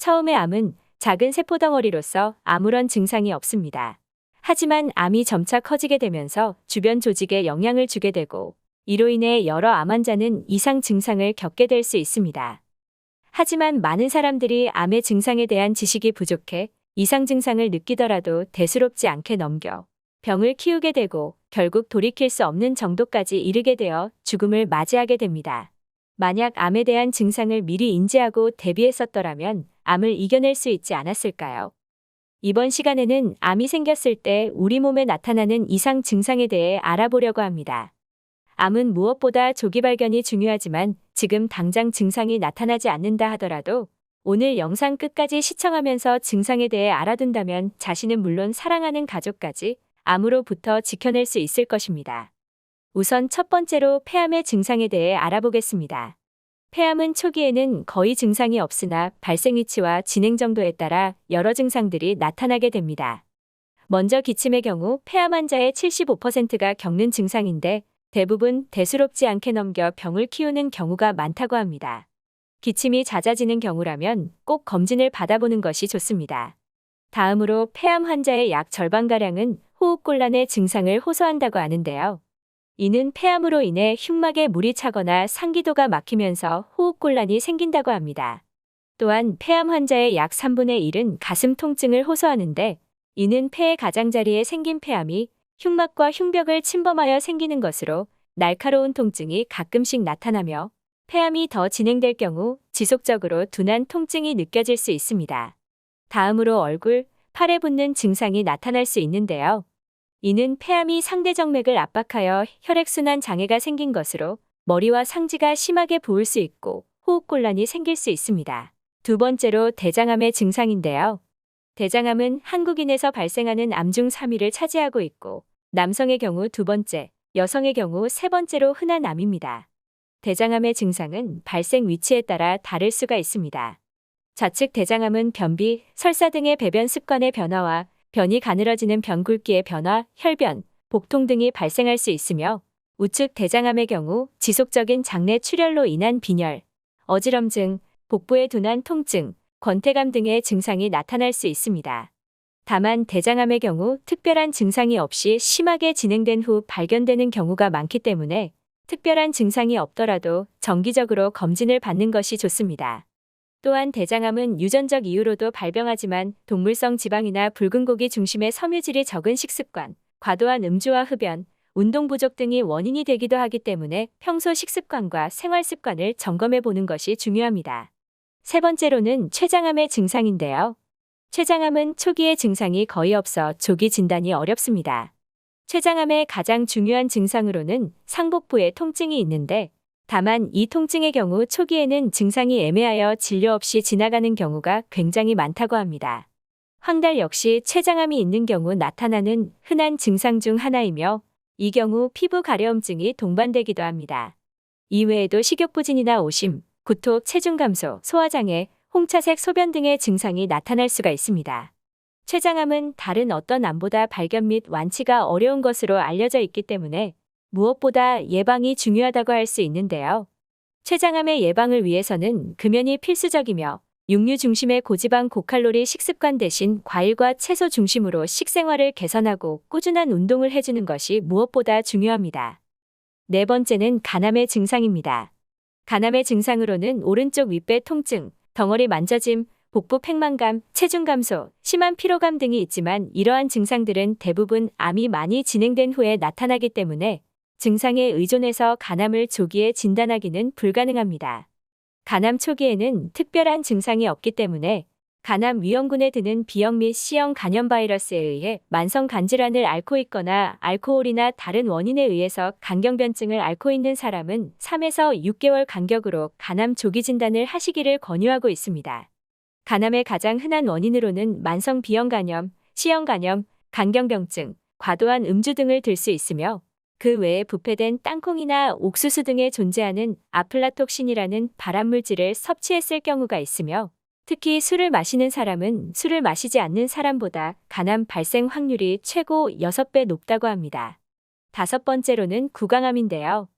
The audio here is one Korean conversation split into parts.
처음의 암은 작은 세포 덩어리로서 아무런 증상이 없습니다. 하지만 암이 점차 커지게 되면서 주변 조직에 영향을 주게 되고 이로 인해 여러 암 환자는 이상 증상을 겪게 될 수 있습니다. 하지만 많은 사람들이 암의 증상에 대한 지식이 부족해 이상 증상을 느끼더라도 대수롭지 않게 넘겨 병을 키우게 되고 결국 돌이킬 수 없는 정도까지 이르게 되어 죽음을 맞이하게 됩니다. 만약 암에 대한 증상을 미리 인지하고 대비했었더라면 암을 이겨낼 수 있지 않았을까요? 이번 시간에는 암이 생겼을 때 우리 몸에 나타나는 이상 증상에 대해 알아보려고 합니다. 암은 무엇보다 조기 발견이 중요하지만 지금 당장 증상이 나타나지 않는다 하더라도 오늘 영상 끝까지 시청하면서 증상에 대해 알아둔다면 자신은 물론 사랑하는 가족까지 암으로부터 지켜낼 수 있을 것입니다. 우선 첫 번째로 폐암의 증상에 대해 알아보겠습니다. 폐암은 초기에는 거의 증상이 없으나 발생 위치와 진행 정도에 따라 여러 증상들이 나타나게 됩니다. 먼저 기침의 경우 폐암 환자의 75%가 겪는 증상인데 대부분 대수롭지 않게 넘겨 병을 키우는 경우가 많다고 합니다. 기침이 잦아지는 경우라면 꼭 검진을 받아보는 것이 좋습니다. 다음으로 폐암 환자의 약 절반가량은 호흡곤란의 증상을 호소한다고 하는데요. 이는 폐암으로 인해 흉막에 물이 차거나 상기도가 막히면서 호흡곤란이 생긴다고 합니다. 또한 폐암 환자의 약 3분의 1은 가슴 통증을 호소하는데 이는 폐의 가장자리에 생긴 폐암이 흉막과 흉벽을 침범하여 생기는 것으로 날카로운 통증이 가끔씩 나타나며 폐암이 더 진행될 경우 지속적으로 둔한 통증이 느껴질 수 있습니다. 다음으로 얼굴, 팔에 붓는 증상이 나타날 수 있는데요. 이는 폐암이 상대 정맥을 압박하여 혈액순환 장애가 생긴 것으로 머리와 상지가 심하게 부을 수 있고 호흡곤란이 생길 수 있습니다. 두 번째로 대장암의 증상인데요. 대장암은 한국인에서 발생하는 암 중 3위를 차지하고 있고 남성의 경우 두 번째, 여성의 경우 세 번째로 흔한 암입니다. 대장암의 증상은 발생 위치에 따라 다를 수가 있습니다. 좌측 대장암은 변비, 설사 등의 배변 습관의 변화와 변이 가늘어지는 변 굵기의 변화, 혈변, 복통 등이 발생할 수 있으며 우측 대장암의 경우 지속적인 장내 출혈로 인한 빈혈, 어지럼증, 복부의 둔한 통증, 권태감 등의 증상이 나타날 수 있습니다. 다만 대장암의 경우 특별한 증상이 없이 심하게 진행된 후 발견되는 경우가 많기 때문에 특별한 증상이 없더라도 정기적으로 검진을 받는 것이 좋습니다. 또한 대장암은 유전적 이유로도 발병하지만 동물성 지방이나 붉은 고기 중심의 섬유질이 적은 식습관, 과도한 음주와 흡연, 운동 부족 등이 원인이 되기도 하기 때문에 평소 식습관과 생활 습관을 점검해 보는 것이 중요합니다. 세 번째로는 췌장암의 증상인데요. 췌장암은 초기에 증상이 거의 없어 조기 진단이 어렵습니다. 췌장암의 가장 중요한 증상으로는 상복부에 통증이 있는데 다만 이 통증의 경우 초기에는 증상이 애매하여 진료 없이 지나가는 경우가 굉장히 많다고 합니다. 황달 역시 췌장암이 있는 경우 나타나는 흔한 증상 중 하나이며 이 경우 피부 가려움증이 동반되기도 합니다. 이외에도 식욕부진이나 오심, 구토, 체중 감소, 소화장애, 홍차색 소변 등의 증상이 나타날 수가 있습니다. 췌장암은 다른 어떤 암보다 발견 및 완치가 어려운 것으로 알려져 있기 때문에 무엇보다 예방이 중요하다고 할 수 있는데요. 췌장암의 예방을 위해서는 금연이 필수적이며 육류 중심의 고지방 고칼로리 식습관 대신 과일과 채소 중심으로 식생활을 개선하고 꾸준한 운동을 해주는 것이 무엇보다 중요합니다. 네 번째는 간암의 증상입니다. 간암의 증상으로는 오른쪽 윗배 통증, 덩어리 만져짐, 복부 팽만감, 체중 감소, 심한 피로감 등이 있지만 이러한 증상들은 대부분 암이 많이 진행된 후에 나타나기 때문에 증상에 의존해서 간암을 조기에 진단하기는 불가능합니다. 간암 초기에는 특별한 증상이 없기 때문에 간암 위험군에 드는 B형 및 C형 간염 바이러스에 의해 만성 간질환을 앓고 있거나 알코올이나 다른 원인에 의해서 간경변증을 앓고 있는 사람은 3에서 6개월 간격으로 간암 조기 진단을 하시기를 권유하고 있습니다. 간암의 가장 흔한 원인으로는 만성 B형 간염, C형 간염, 간경병증, 과도한 음주 등을 들 수 있으며 그 외에 부패된 땅콩이나 옥수수 등에 존재하는 아플라톡신이라는 발암물질을 섭취했을 경우가 있으며 특히 술을 마시는 사람은 술을 마시지 않는 사람보다 간암 발생 확률이 최고 6배 높다고 합니다. 다섯 번째로는 구강암인데요.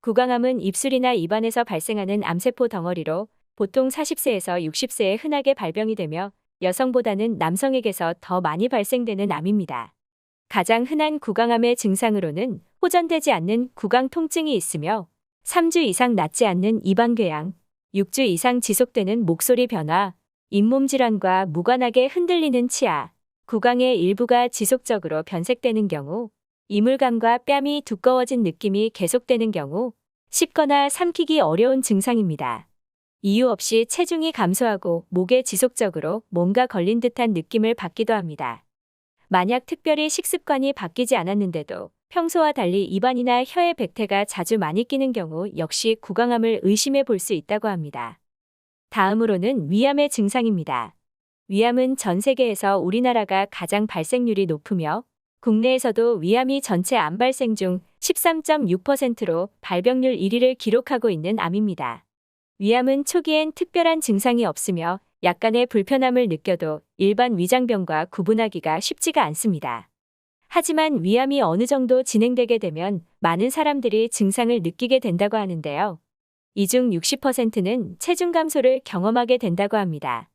구강암은 입술이나 입안에서 발생하는 암세포 덩어리로 보통 40세에서 60세에 흔하게 발병이 되며 여성보다는 남성에게서 더 많이 발생되는 암입니다. 가장 흔한 구강암의 증상으로는 호전되지 않는 구강 통증이 있으며 3주 이상 낫지 않는 이방궤양, 6주 이상 지속되는 목소리 변화, 잇몸 질환과 무관하게 흔들리는 치아, 구강의 일부가 지속적으로 변색되는 경우, 이물감과 뺨이 두꺼워진 느낌이 계속되는 경우, 씹거나 삼키기 어려운 증상입니다. 이유 없이 체중이 감소하고 목에 지속적으로 뭔가 걸린 듯한 느낌을 받기도 합니다. 만약 특별히 식습관이 바뀌지 않았는데도 평소와 달리 입안이나 혀에 백태가 자주 많이 끼는 경우 역시 구강암을 의심해 볼 수 있다고 합니다. 다음으로는 위암의 증상입니다. 위암은 전 세계에서 우리나라가 가장 발생률이 높으며 국내에서도 위암이 전체 암 발생 중 13.6%로 발병률 1위를 기록하고 있는 암입니다. 위암은 초기엔 특별한 증상이 없으며 약간의 불편함을 느껴도 일반 위장병과 구분하기가 쉽지가 않습니다. 하지만 위암이 어느 정도 진행되게 되면 많은 사람들이 증상을 느끼게 된다고 하는데요. 이 중 60%는 체중 감소를 경험하게 된다고 합니다.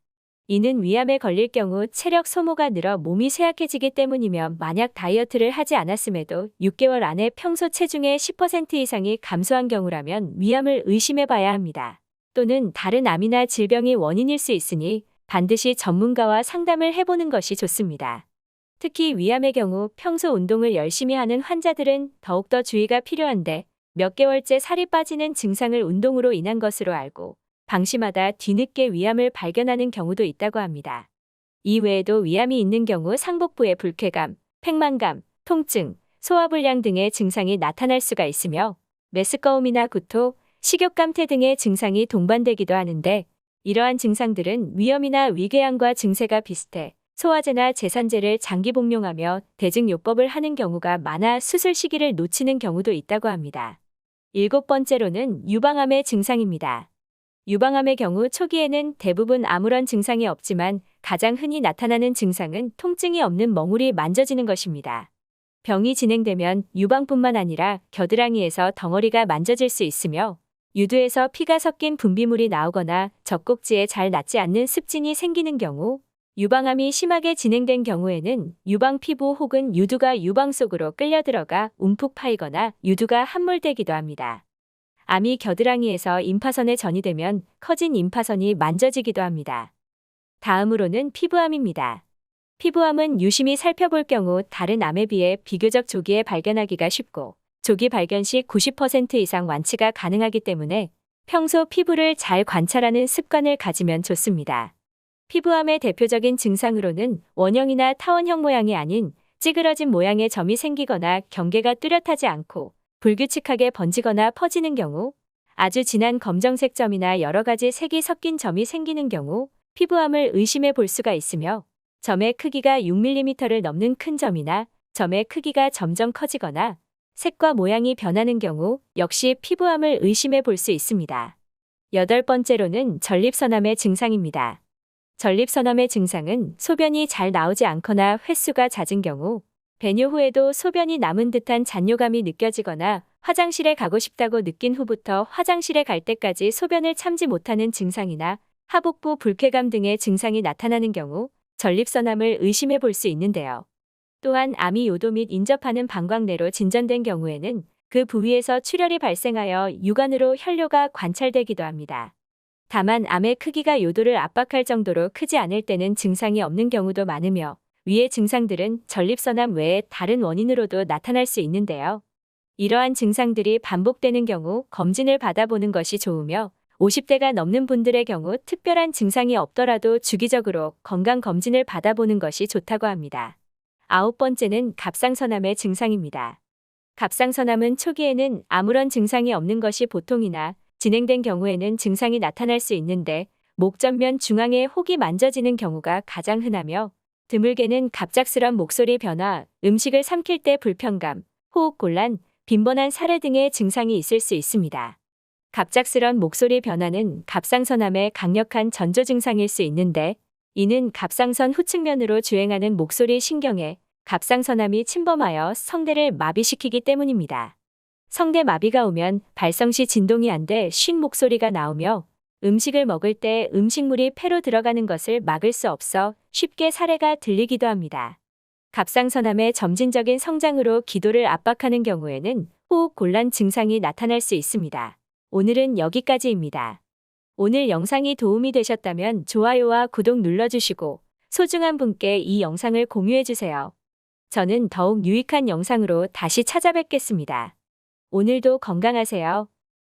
이는 위암에 걸릴 경우 체력 소모가 늘어 몸이 쇠약해지기 때문이며 만약 다이어트를 하지 않았음에도 6개월 안에 평소 체중의 10% 이상이 감소한 경우라면 위암을 의심해 봐야 합니다. 또는 다른 암이나 질병이 원인일 수 있으니 반드시 전문가와 상담을 해보는 것이 좋습니다. 특히 위암의 경우 평소 운동을 열심히 하는 환자들은 더욱더 주의가 필요한데 몇 개월째 살이 빠지는 증상을 운동으로 인한 것으로 알고 방심하다 뒤늦게 위암을 발견하는 경우도 있다고 합니다. 이 외에도 위암이 있는 경우 상복부의 불쾌감, 팽만감, 통증, 소화불량 등의 증상이 나타날 수가 있으며 메스꺼움이나 구토, 식욕감퇴 등의 증상이 동반되기도 하는데 이러한 증상들은 위염이나 위궤양과 증세가 비슷해 소화제나 제산제를 장기 복용하며 대증요법을 하는 경우가 많아 수술 시기를 놓치는 경우도 있다고 합니다. 7번째로는 유방암의 증상입니다. 유방암의 경우 초기에는 대부분 아무런 증상이 없지만 가장 흔히 나타나는 증상은 통증이 없는 멍울이 만져지는 것입니다. 병이 진행되면 유방뿐만 아니라 겨드랑이에서 덩어리가 만져질 수 있으며 유두에서 피가 섞인 분비물이 나오거나 젖꼭지에 잘 낫지 않는 습진이 생기는 경우, 유방암이 심하게 진행된 경우에는 유방 피부 혹은 유두가 유방 속으로 끌려 들어가 움푹 파이거나 유두가 함몰되기도 합니다. 암이 겨드랑이에서 임파선에 전이되면 커진 임파선이 만져지기도 합니다. 다음으로는 피부암입니다. 피부암은 유심히 살펴볼 경우 다른 암에 비해 비교적 조기에 발견하기가 쉽고 조기 발견 시 90% 이상 완치가 가능하기 때문에 평소 피부를 잘 관찰하는 습관을 가지면 좋습니다. 피부암의 대표적인 증상으로는 원형이나 타원형 모양이 아닌 찌그러진 모양의 점이 생기거나 경계가 뚜렷하지 않고 불규칙하게 번지거나 퍼지는 경우, 아주 진한 검정색 점이나 여러 가지 색이 섞인 점이 생기는 경우 피부암을 의심해 볼 수가 있으며 점의 크기가 6mm를 넘는 큰 점이나 점의 크기가 점점 커지거나 색과 모양이 변하는 경우 역시 피부암을 의심해 볼 수 있습니다. 8번째로는 전립선암의 증상입니다. 전립선암의 증상은 소변이 잘 나오지 않거나 횟수가 잦은 경우, 배뇨 후에도 소변이 남은 듯한 잔뇨감이 느껴지거나 화장실에 가고 싶다고 느낀 후부터 화장실에 갈 때까지 소변을 참지 못하는 증상이나 하복부 불쾌감 등의 증상이 나타나는 경우 전립선암을 의심해 볼 수 있는데요. 또한 암이 요도 및 인접하는 방광내로 진전된 경우에는 그 부위에서 출혈이 발생하여 유관으로 혈뇨가 관찰되기도 합니다. 다만 암의 크기가 요도를 압박할 정도로 크지 않을 때는 증상이 없는 경우도 많으며 위의 증상들은 전립선암 외에 다른 원인으로도 나타날 수 있는데요. 이러한 증상들이 반복되는 경우 검진을 받아보는 것이 좋으며 50대가 넘는 분들의 경우 특별한 증상이 없더라도 주기적으로 건강검진을 받아보는 것이 좋다고 합니다. 9번째는 갑상선암의 증상입니다. 갑상선암은 초기에는 아무런 증상이 없는 것이 보통이나 진행된 경우에는 증상이 나타날 수 있는데 목전면 중앙에 혹이 만져지는 경우가 가장 흔하며 드물게는 갑작스런 목소리 변화, 음식을 삼킬 때 불편감, 호흡곤란, 빈번한 사례 등의 증상이 있을 수 있습니다. 갑작스런 목소리 변화는 갑상선암의 강력한 전조 증상일 수 있는데 이는 갑상선 후측면으로 주행하는 목소리 신경에 갑상선암이 침범하여 성대를 마비시키기 때문입니다. 성대 마비가 오면 발성 시 진동이 안 돼 쉰 목소리가 나오며 음식을 먹을 때 음식물이 폐로 들어가는 것을 막을 수 없어 쉽게 사례가 들리기도 합니다. 갑상선암의 점진적인 성장으로 기도를 압박하는 경우에는 호흡 곤란 증상이 나타날 수 있습니다. 오늘은 여기까지입니다. 오늘 영상이 도움이 되셨다면 좋아요와 구독 눌러주시고 소중한 분께 이 영상을 공유해주세요. 저는 더욱 유익한 영상으로 다시 찾아뵙겠습니다. 오늘도 건강하세요.